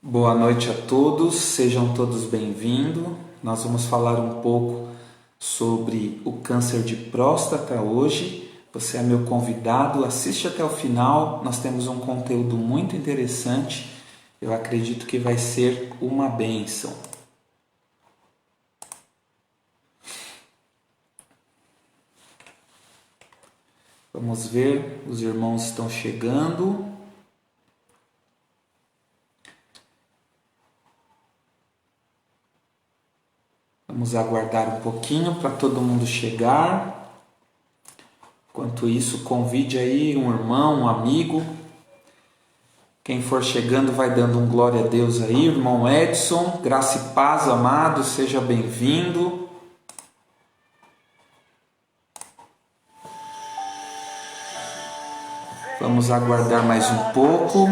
Boa noite a todos, sejam todos bem-vindos. Nós vamos falar um pouco sobre o câncer de próstata hoje. Você é meu convidado, assiste até o final. Nós temos um conteúdo muito interessante. Eu acredito que vai ser uma bênção. Vamos ver, os irmãos estão chegando. Vamos aguardar um pouquinho para todo mundo chegar. Enquanto isso, convide aí um irmão, um amigo. Quem for chegando vai dando um glória a Deus aí. Irmão Edson, graça e paz, amado, seja bem-vindo. Vamos aguardar mais um pouco.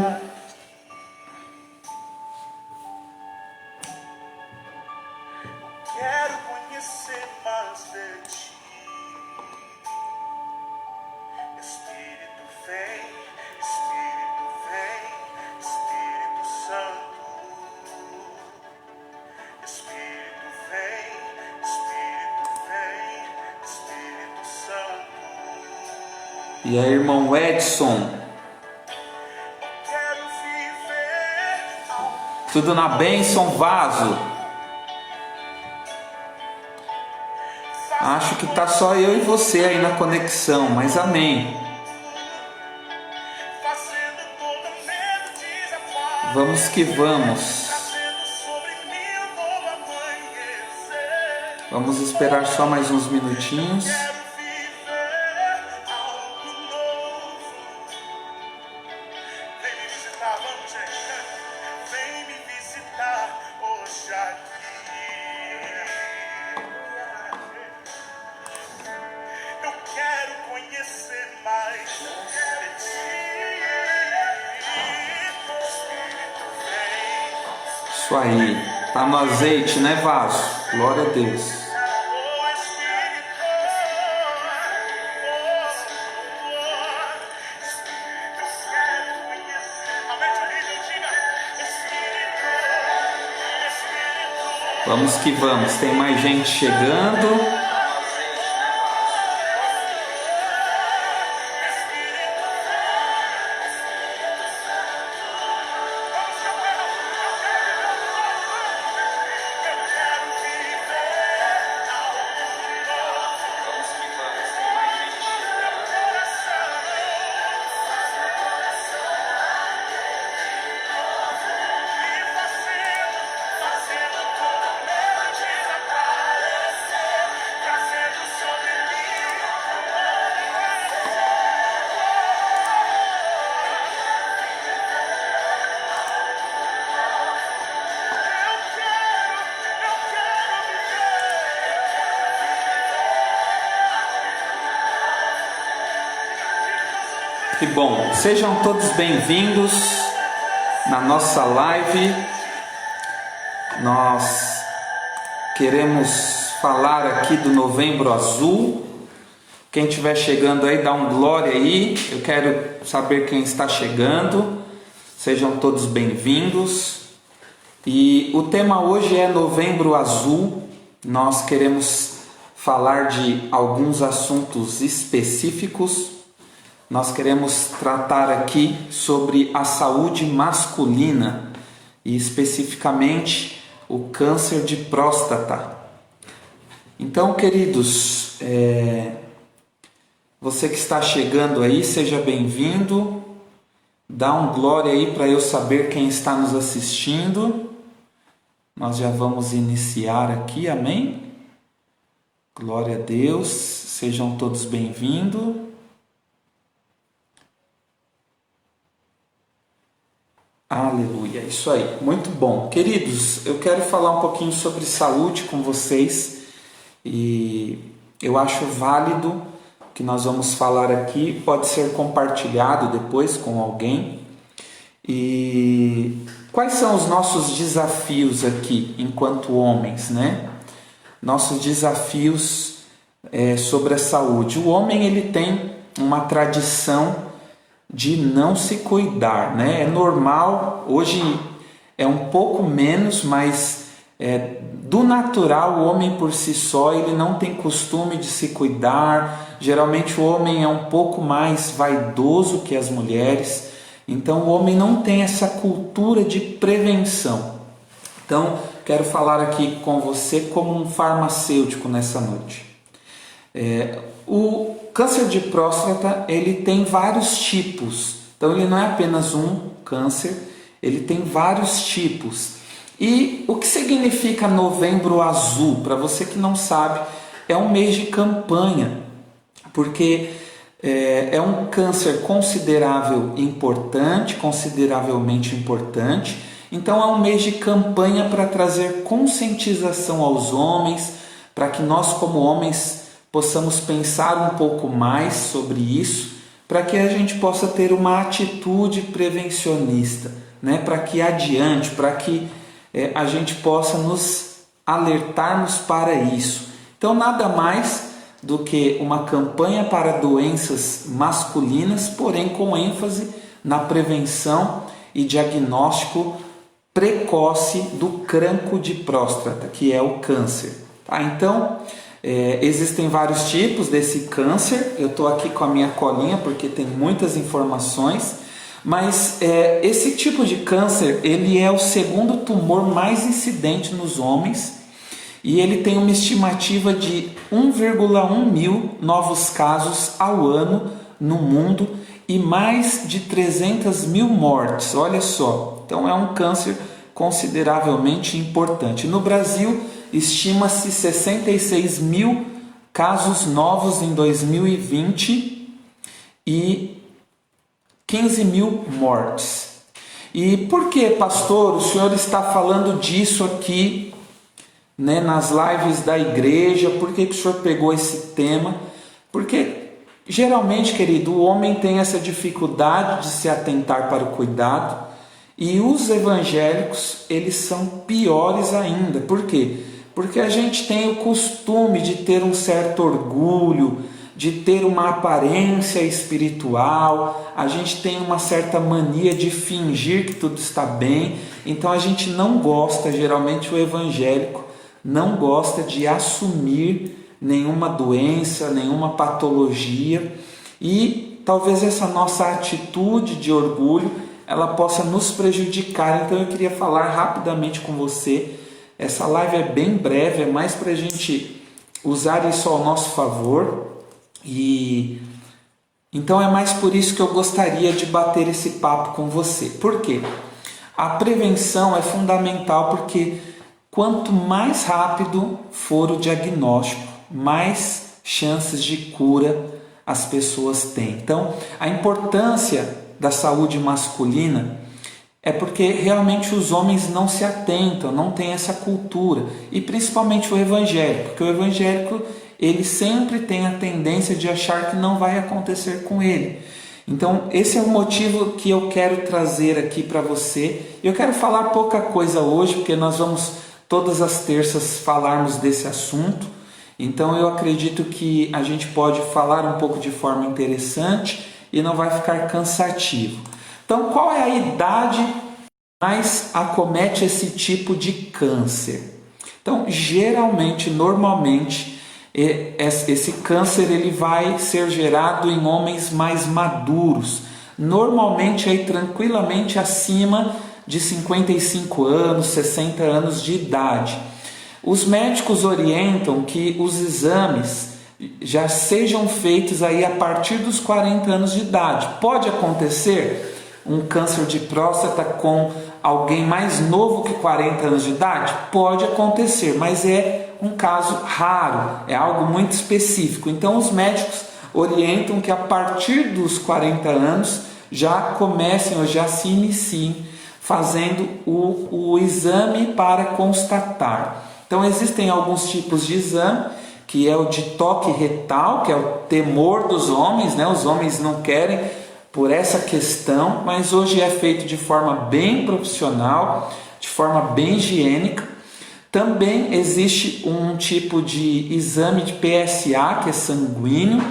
E aí, irmão Edson? Tudo na bênção, vaso? Acho que tá só eu e você aí na conexão, mas amém. Vamos que vamos. Vamos esperar só mais uns minutinhos. Isso aí, tá no azeite, né, vaso? Glória a Deus. Vamos que vamos, tem mais gente chegando. Que bom, sejam todos bem-vindos na nossa live. Nós queremos falar aqui do Novembro Azul. Quem estiver chegando aí, dá um glória aí. Eu quero saber quem está chegando. Sejam todos bem-vindos. E o tema hoje é Novembro Azul. Nós queremos falar de alguns assuntos específicos. Nós queremos tratar aqui sobre a saúde masculina e especificamente o câncer de próstata. Então, queridos, você que está chegando aí, seja bem-vindo. Dá um glória aí para eu saber quem está nos assistindo. Nós já vamos iniciar aqui, amém? Glória a Deus, sejam todos bem-vindos. Aleluia, isso aí, muito bom. Queridos, eu quero falar um pouquinho sobre saúde com vocês e eu acho válido que nós vamos falar aqui, pode ser compartilhado depois com alguém. E quais são os nossos desafios aqui enquanto homens, né? Nossos desafios sobre a saúde. O homem ele tem uma tradição de não se cuidar, né? É normal, hoje é um pouco menos, mas do natural, o homem por si só, ele não tem costume de se cuidar. Geralmente o homem é um pouco mais vaidoso que as mulheres, então o homem não tem essa cultura de prevenção. Então, quero falar aqui com você como um farmacêutico nessa noite. O câncer de próstata, ele tem vários tipos. Então, ele não é apenas um câncer, ele tem vários tipos. E o que significa Novembro Azul? Para você que não sabe, é um mês de campanha, porque é um câncer consideravelmente importante. Então é um mês de campanha para trazer conscientização aos homens, para que nós como homens possamos pensar um pouco mais sobre isso, para que a gente possa ter uma atitude prevencionista, né? Para que adiante, para que a gente possa nos alertarmos para isso. Então nada mais do que uma campanha para doenças masculinas, porém com ênfase na prevenção e diagnóstico precoce do cancro de próstata, que é o câncer. Tá? Então, existem vários tipos desse câncer. Eu estou aqui com a minha colinha porque tem muitas informações, mas esse tipo de câncer, ele é o segundo tumor mais incidente nos homens e ele tem uma estimativa de 1,1 mil novos casos ao ano no mundo e mais de 300 mil mortes. Olha só, então é um câncer consideravelmente importante. No Brasil, estima-se 66 mil casos novos em 2020 e 15 mil mortes. E por que, pastor, o senhor está falando disso aqui, né, nas lives da igreja? Por que o senhor pegou esse tema? Porque geralmente, querido, o homem tem essa dificuldade de se atentar para o cuidado, e os evangélicos, eles são piores ainda. Por quê? Porque a gente tem o costume de ter um certo orgulho, de ter uma aparência espiritual, a gente tem uma certa mania de fingir que tudo está bem, então a gente não gosta, geralmente o evangélico não gosta de assumir nenhuma doença, nenhuma patologia, e talvez essa nossa atitude de orgulho, ela possa nos prejudicar. Então eu queria falar rapidamente com você. Essa live é bem breve, é mais para a gente usar isso ao nosso favor. E então é mais por isso que eu gostaria de bater esse papo com você. Por quê? A prevenção é fundamental, porque quanto mais rápido for o diagnóstico, mais chances de cura as pessoas têm. Então, a importância da saúde masculina é porque realmente os homens não se atentam, não têm essa cultura, e principalmente o evangélico, porque o evangélico ele sempre tem a tendência de achar que não vai acontecer com ele. Então esse é o motivo que eu quero trazer aqui para você. Eu quero falar pouca coisa hoje, porque nós vamos todas as terças falarmos desse assunto, então eu acredito que a gente pode falar um pouco de forma interessante e não vai ficar cansativo. Então, qual é a idade que mais acomete esse tipo de câncer? Então, geralmente, normalmente, esse câncer ele vai ser gerado em homens mais maduros, normalmente aí tranquilamente acima de 55 anos, 60 anos de idade. Os médicos orientam que os exames já sejam feitos aí a partir dos 40 anos de idade. Pode acontecer um câncer de próstata com alguém mais novo que 40 anos de idade? Pode acontecer, mas é um caso raro, é algo muito específico. Então os médicos orientam que a partir dos 40 anos já comecem ou já se iniciem fazendo o exame para constatar. Então existem alguns tipos de exame, que é o de toque retal, que é o temor dos homens, né? Os homens não querem por essa questão, mas hoje é feito de forma bem profissional, de forma bem higiênica. Também existe um tipo de exame de PSA, que é sanguíneo,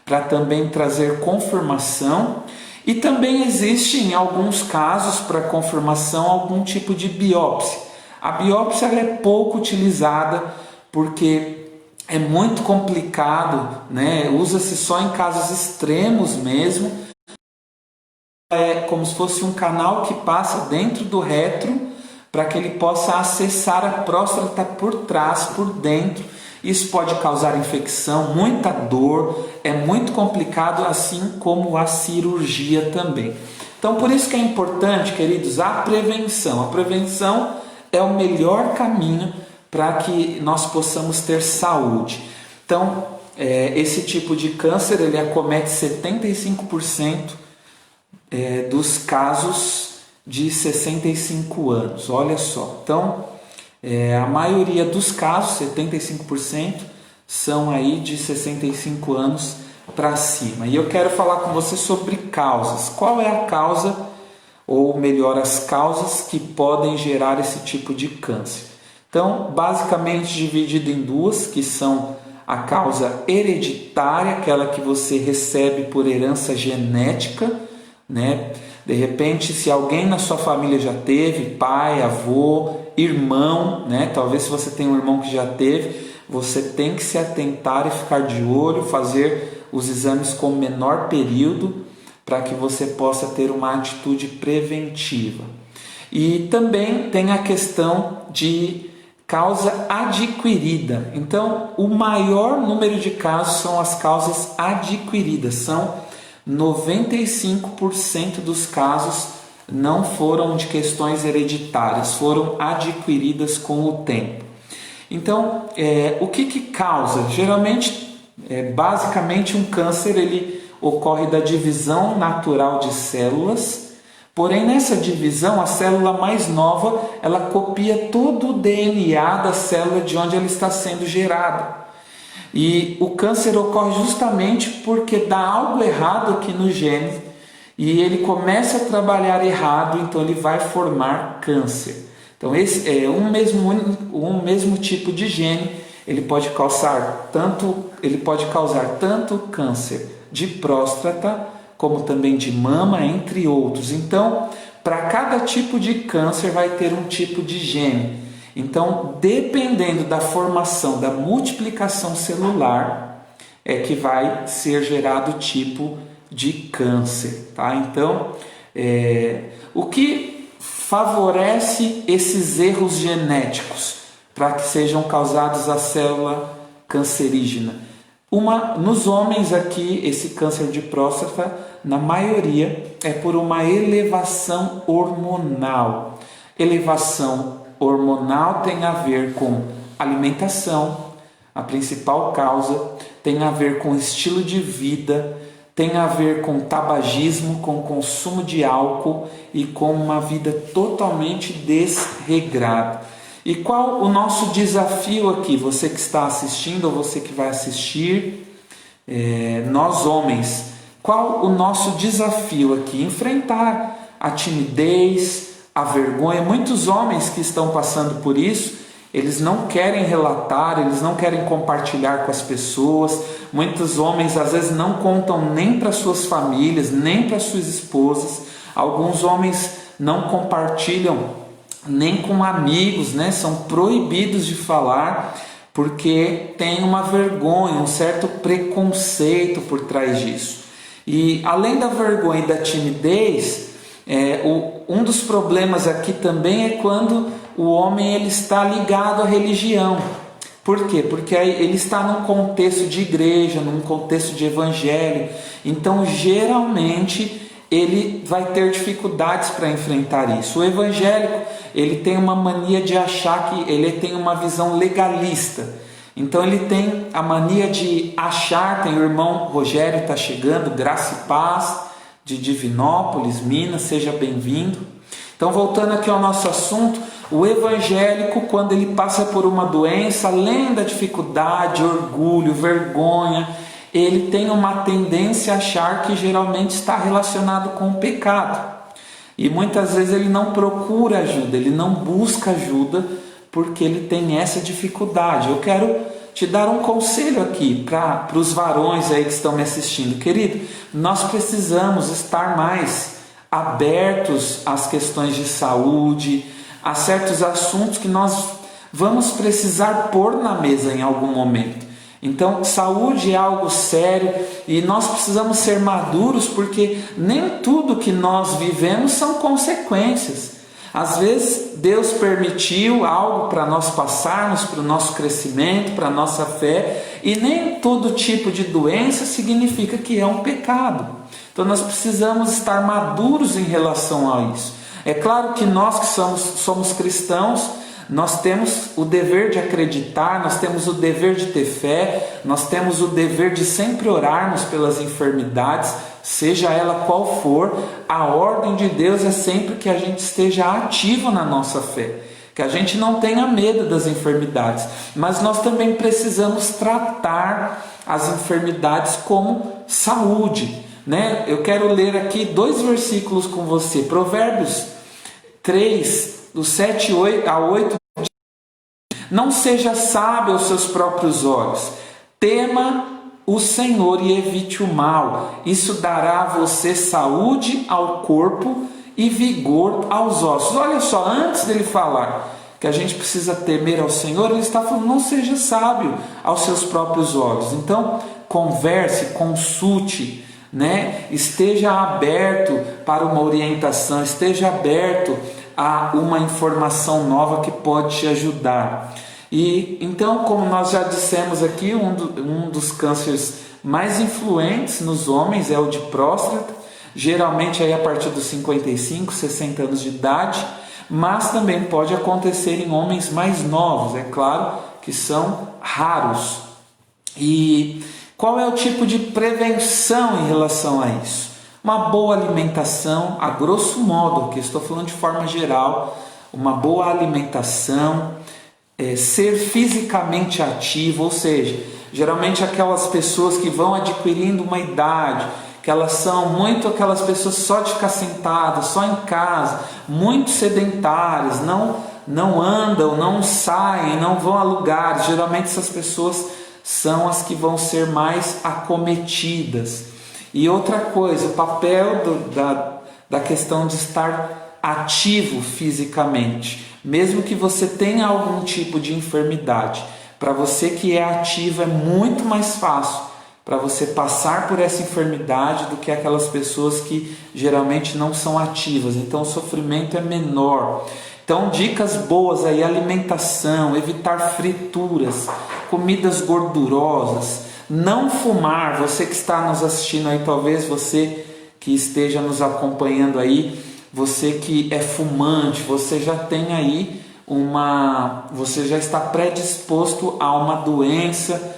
para também trazer confirmação. E também existe, em alguns casos, para confirmação, algum tipo de biópsia. A biópsia ela é pouco utilizada porque é muito complicado, né? Usa-se só em casos extremos mesmo. É como se fosse um canal que passa dentro do rétro para que ele possa acessar a próstata por trás, por dentro. Isso pode causar infecção, muita dor, é muito complicado, assim como a cirurgia também. Então, por isso que é importante, queridos, a prevenção. A prevenção é o melhor caminho para que nós possamos ter saúde. Então, esse tipo de câncer, ele acomete 75% dos casos de 65 anos. Olha só, então a maioria dos casos, 75%, são aí de 65 anos para cima. E eu quero falar com você sobre causas. Qual é a causa, ou melhor, as causas que podem gerar esse tipo de câncer? Então, basicamente dividido em duas, que são a causa hereditária, aquela que você recebe por herança genética, né? De repente, se alguém na sua família já teve, pai, avô, irmão, né? Talvez se você tem um irmão que já teve, você tem que se atentar e ficar de olho, fazer os exames com menor período para que você possa ter uma atitude preventiva. E também tem a questão de causa adquirida. Então, o maior número de casos são as causas adquiridas, são 95% dos casos não foram de questões hereditárias, foram adquiridas com o tempo. Então, o que causa? Geralmente, basicamente um câncer ele ocorre da divisão natural de células, porém nessa divisão a célula mais nova ela copia todo o DNA da célula de onde ela está sendo gerada. E o câncer ocorre justamente porque dá algo errado aqui no gene e ele começa a trabalhar errado, então ele vai formar câncer. Então esse é um mesmo tipo de gene, ele pode causar tanto câncer de próstata como também de mama, entre outros. Então, para cada tipo de câncer vai ter um tipo de gene. Então, dependendo da formação, da multiplicação celular, é que vai ser gerado o tipo de câncer, tá? Então, o que favorece esses erros genéticos para que sejam causados a célula cancerígena? Nos homens aqui, esse câncer de próstata, na maioria, é por uma elevação hormonal. Elevação hormonal tem a ver com alimentação, a principal causa, tem a ver com estilo de vida, tem a ver com tabagismo, com consumo de álcool e com uma vida totalmente desregrada. E qual o nosso desafio aqui? Você que está assistindo ou você que vai assistir, nós homens, qual o nosso desafio aqui? Enfrentar a timidez, a vergonha. Muitos homens que estão passando por isso, eles não querem relatar, eles não querem compartilhar com as pessoas. Muitos homens às vezes não contam nem para suas famílias, nem para suas esposas. Alguns homens não compartilham nem com amigos, né? São proibidos de falar porque tem uma vergonha, um certo preconceito por trás disso. E além da vergonha e da timidez, um dos problemas aqui também é quando o homem ele está ligado à religião. Por quê? Porque ele está num contexto de igreja, num contexto de evangelho. Então, geralmente, ele vai ter dificuldades para enfrentar isso. O evangélico, ele tem uma mania de achar que ele tem uma visão legalista. Então ele tem a mania de achar, tem o irmão Rogério está chegando, graça e paz, de Divinópolis, Minas, seja bem-vindo. Então voltando aqui ao nosso assunto, o evangélico quando ele passa por uma doença, além da dificuldade, orgulho, vergonha, ele tem uma tendência a achar que geralmente está relacionado com o pecado. E muitas vezes ele não procura ajuda, ele não busca ajuda, porque ele tem essa dificuldade. Eu quero te dar um conselho aqui para os varões aí que estão me assistindo. Querido, nós precisamos estar mais abertos às questões de saúde, a certos assuntos que nós vamos precisar pôr na mesa em algum momento. Então, saúde é algo sério e nós precisamos ser maduros, porque nem tudo que nós vivemos são consequências. Às vezes Deus permitiu algo para nós passarmos, para o nosso crescimento, para a nossa fé, e nem todo tipo de doença significa que é um pecado. Então nós precisamos estar maduros em relação a isso. É claro que nós que somos cristãos, nós temos o dever de acreditar, nós temos o dever de ter fé, nós temos o dever de sempre orarmos pelas enfermidades, seja ela qual for. A ordem de Deus é sempre que a gente esteja ativo na nossa fé, que a gente não tenha medo das enfermidades, mas nós também precisamos tratar as enfermidades como saúde, né? Eu quero ler aqui 2 versículos com você, Provérbios 3, do 7 a 8. Não seja sábio aos seus próprios olhos, tema o Senhor e evite o mal, isso dará a você saúde ao corpo e vigor aos ossos. Olha só, antes dele falar que a gente precisa temer ao Senhor, ele está falando, não seja sábio aos seus próprios olhos. Então, converse, consulte, né? Esteja aberto para uma orientação, esteja aberto a uma informação nova que pode te ajudar. E então, como nós já dissemos aqui, um dos cânceres mais influentes nos homens é o de próstata, geralmente aí a partir dos 55, 60 anos de idade, mas também pode acontecer em homens mais novos, é claro que são raros. E qual é o tipo de prevenção em relação a isso? Uma boa alimentação, a grosso modo, que estou falando de forma geral, uma boa alimentação, ser fisicamente ativo, ou seja, geralmente aquelas pessoas que vão adquirindo uma idade, que elas são muito aquelas pessoas só de ficar sentadas, só em casa, muito sedentárias, não andam, não saem, não vão a lugares. Geralmente essas pessoas são as que vão ser mais acometidas. E outra coisa, o papel da questão de estar ativo fisicamente, mesmo que você tenha algum tipo de enfermidade, para você que é ativo é muito mais fácil para você passar por essa enfermidade do que aquelas pessoas que geralmente não são ativas, então o sofrimento é menor. Então, dicas boas aí, alimentação, evitar frituras, comidas gordurosas, não fumar. Você que está nos assistindo aí, talvez você que esteja nos acompanhando aí, você que é fumante, você já tem aí você já está predisposto a uma doença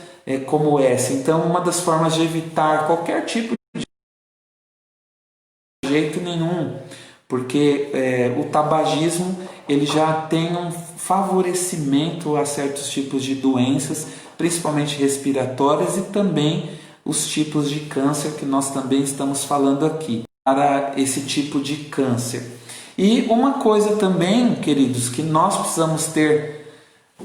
como essa. Então, uma das formas de evitar qualquer tipo de jeito nenhum, porque o tabagismo ele já tem um favorecimento a certos tipos de doenças, principalmente respiratórias, e também os tipos de câncer que nós também estamos falando aqui, para esse tipo de câncer. E uma coisa também, queridos, que nós precisamos ter,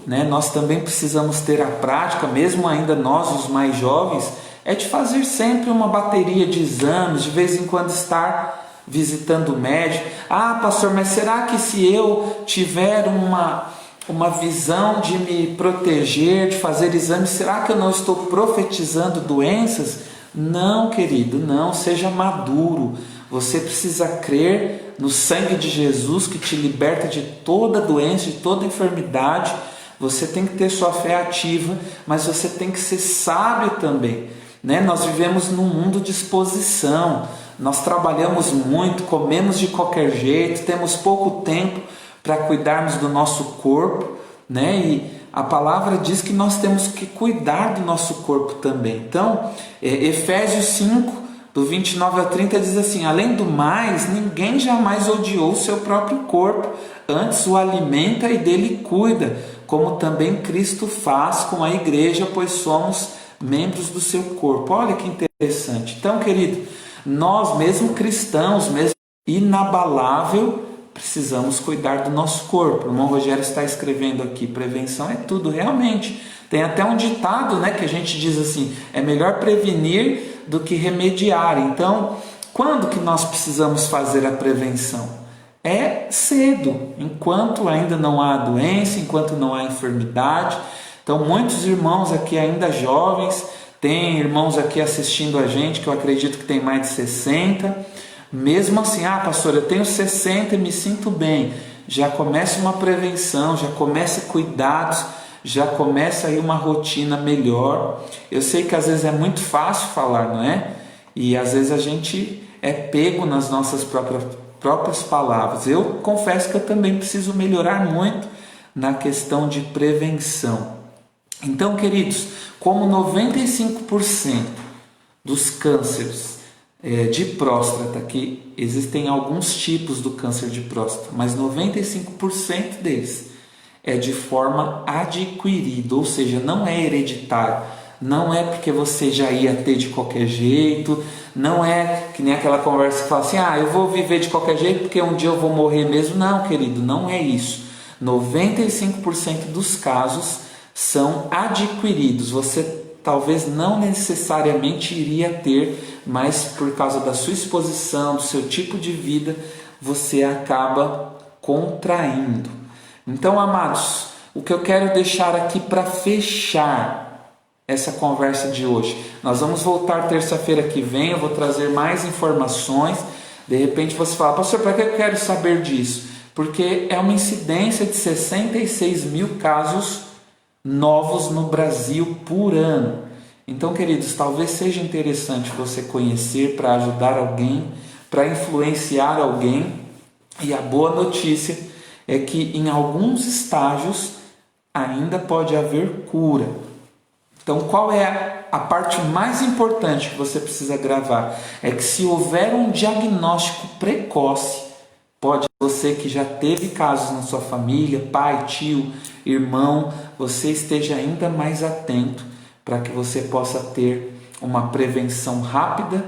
né, nós também precisamos ter a prática, mesmo ainda nós os mais jovens, é de fazer sempre uma bateria de exames, de vez em quando estar visitando o médico. Ah, pastor, mas será que se eu tiver uma visão de me proteger, de fazer exames, será que eu não estou profetizando doenças? Não, querido, não, seja maduro. Você precisa crer no sangue de Jesus que te liberta de toda doença, de toda enfermidade. Você tem que ter sua fé ativa, mas você tem que ser sábio também, né? Nós vivemos num mundo de exposição, nós trabalhamos muito, comemos de qualquer jeito, temos pouco tempo para cuidarmos do nosso corpo, né? E a palavra diz que nós temos que cuidar do nosso corpo também. Então, Efésios 5, do 29 a 30 diz assim: além do mais, ninguém jamais odiou o seu próprio corpo, antes o alimenta e dele cuida, como também Cristo faz com a igreja, pois somos membros do seu corpo. Olha que interessante. Então, querido, nós mesmo cristãos, mesmo inabalável, precisamos cuidar do nosso corpo. O irmão Rogério está escrevendo aqui, prevenção é tudo, realmente. Tem até um ditado, né, que a gente diz assim: é melhor prevenir do que remediar. Então, quando que nós precisamos fazer a prevenção? É cedo, enquanto ainda não há doença, enquanto não há enfermidade. Então, muitos irmãos aqui ainda jovens, tem irmãos aqui assistindo a gente que eu acredito que tem mais de 60. Mesmo assim, pastor, eu tenho 60 e me sinto bem. Já começa uma prevenção, já começa cuidados, já começa aí uma rotina melhor. Eu sei que às vezes é muito fácil falar, não é? E às vezes a gente é pego nas nossas próprias palavras. Eu confesso que eu também preciso melhorar muito na questão de prevenção. Então, queridos, como 95% dos cânceres de próstata, que existem alguns tipos do câncer de próstata, mas 95% deles é de forma adquirida, ou seja, não é hereditário, não é porque você já ia ter de qualquer jeito, não é que nem aquela conversa que fala assim, eu vou viver de qualquer jeito porque um dia eu vou morrer mesmo. Não, querido, não é isso. 95% dos casos são adquiridos. Você talvez não necessariamente iria ter, mas por causa da sua exposição, do seu tipo de vida, você acaba contraindo. Então, amados, o que eu quero deixar aqui para fechar essa conversa de hoje, nós vamos voltar terça-feira que vem, eu vou trazer mais informações. De repente você fala, pastor, para que eu quero saber disso? Porque é uma incidência de 66 mil casos novos no Brasil por ano. Então, queridos, talvez seja interessante você conhecer para ajudar alguém, para influenciar alguém. E a boa notícia é que em alguns estágios ainda pode haver cura. Então, qual é a parte mais importante que você precisa gravar? É que se houver um diagnóstico precoce, pode você que já teve casos na sua família, pai, tio, irmão, você esteja ainda mais atento para que você possa ter uma prevenção rápida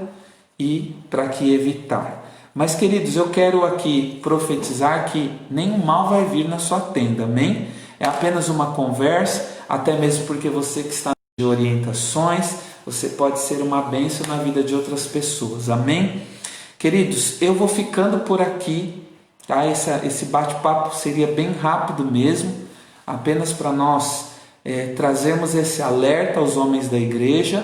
e para que evitar. Mas, queridos, eu quero aqui profetizar que nenhum mal vai vir na sua tenda, amém? É apenas uma conversa, até mesmo porque você que está de orientações, você pode ser uma bênção na vida de outras pessoas, amém? Queridos, eu vou ficando por aqui, tá? Esse bate-papo seria bem rápido mesmo, apenas para nós trazermos esse alerta aos homens da igreja.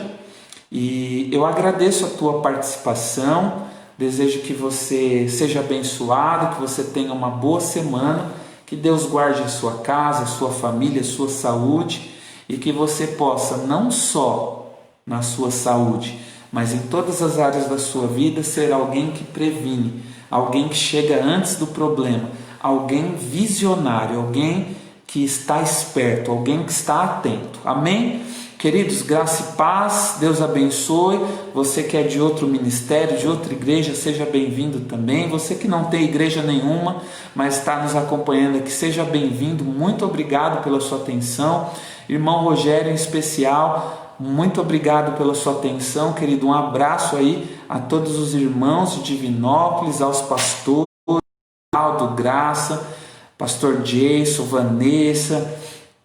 E eu agradeço a tua participação, desejo que você seja abençoado, que você tenha uma boa semana, que Deus guarde a sua casa, a sua família, a sua saúde, e que você possa, não só na sua saúde, mas em todas as áreas da sua vida, ser alguém que previne, alguém que chega antes do problema, alguém visionário, alguém que está esperto, alguém que está atento. Amém? Queridos, graça e paz, Deus abençoe. Você que é de outro ministério, de outra igreja, seja bem-vindo também. Você que não tem igreja nenhuma, mas está nos acompanhando aqui, seja bem-vindo. Muito obrigado pela sua atenção. Irmão Rogério, em especial, muito obrigado pela sua atenção, querido. Um abraço aí a todos os irmãos de Divinópolis, aos pastores, Aldo, Graça, pastor Jason, Vanessa,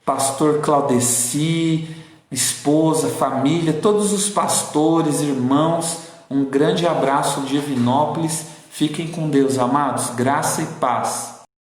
pastor Claudeci, esposa, família, todos os pastores, irmãos, um grande abraço de Divinópolis. Fiquem com Deus, amados. Graça e paz.